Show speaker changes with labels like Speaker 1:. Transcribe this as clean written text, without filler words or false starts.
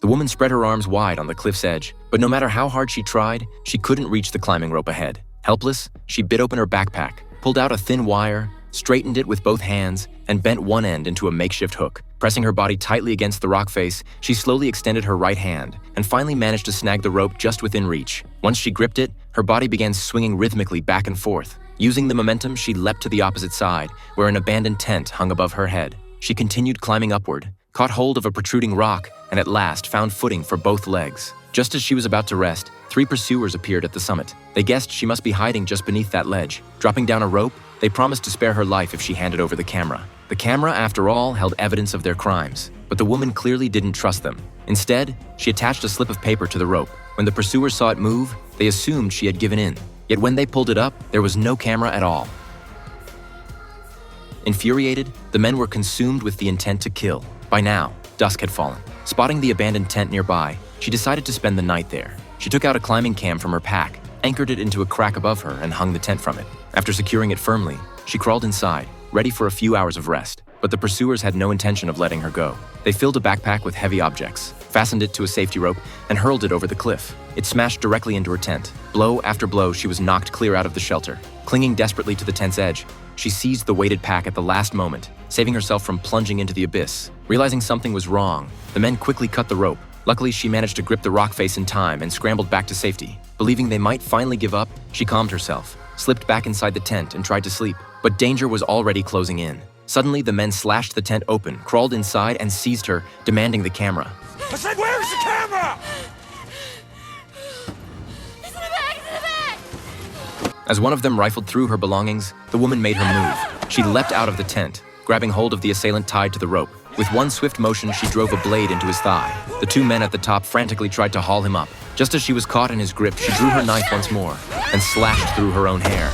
Speaker 1: The woman spread her arms wide on the cliff's edge, but no matter how hard she tried, she couldn't reach the climbing rope ahead. Helpless, she bit open her backpack, pulled out a thin wire, straightened it with both hands, and bent one end into a makeshift hook. Pressing her body tightly against the rock face, she slowly extended her right hand and finally managed to snag the rope just within reach. Once she gripped it, her body began swinging rhythmically back and forth. Using the momentum, she leapt to the opposite side, where an abandoned tent hung above her head. She continued climbing upward, caught hold of a protruding rock, and at last found footing for both legs. Just as she was about to rest, 3 pursuers appeared at the summit. They guessed she must be hiding just beneath that ledge. Dropping down a rope, they promised to spare her life if she handed over the camera. The camera, after all, held evidence of their crimes, but the woman clearly didn't trust them. Instead, she attached a slip of paper to the rope. When the pursuers saw it move, they assumed she had given in. Yet when they pulled it up, there was no camera at all. Infuriated, the men were consumed with the intent to kill. By now, dusk had fallen. Spotting the abandoned tent nearby, she decided to spend the night there. She took out a climbing cam from her pack, anchored it into a crack above her, and hung the tent from it. After securing it firmly, she crawled inside, ready for a few hours of rest. But the pursuers had no intention of letting her go. They filled a backpack with heavy objects, fastened it to a safety rope, and hurled it over the cliff. It smashed directly into her tent. Blow after blow, she was knocked clear out of the shelter. Clinging desperately to the tent's edge, she seized the weighted pack at the last moment, saving herself from plunging into the abyss. Realizing something was wrong, the men quickly cut the rope. Luckily, she managed to grip the rock face in time and scrambled back to safety. Believing they might finally give up, she calmed herself, slipped back inside the tent, and tried to sleep. But danger was already closing in. Suddenly, the men slashed the tent open, crawled inside, and seized her, demanding the camera.
Speaker 2: I said, where's the camera?
Speaker 3: It's in the bag! It's in the bag!
Speaker 1: As one of them rifled through her belongings, the woman made her move. She leapt out of the tent, grabbing hold of the assailant tied to the rope. With one swift motion, she drove a blade into his thigh. The 2 men at the top frantically tried to haul him up. Just as she was caught in his grip, she drew her knife once more and slashed through her own hair.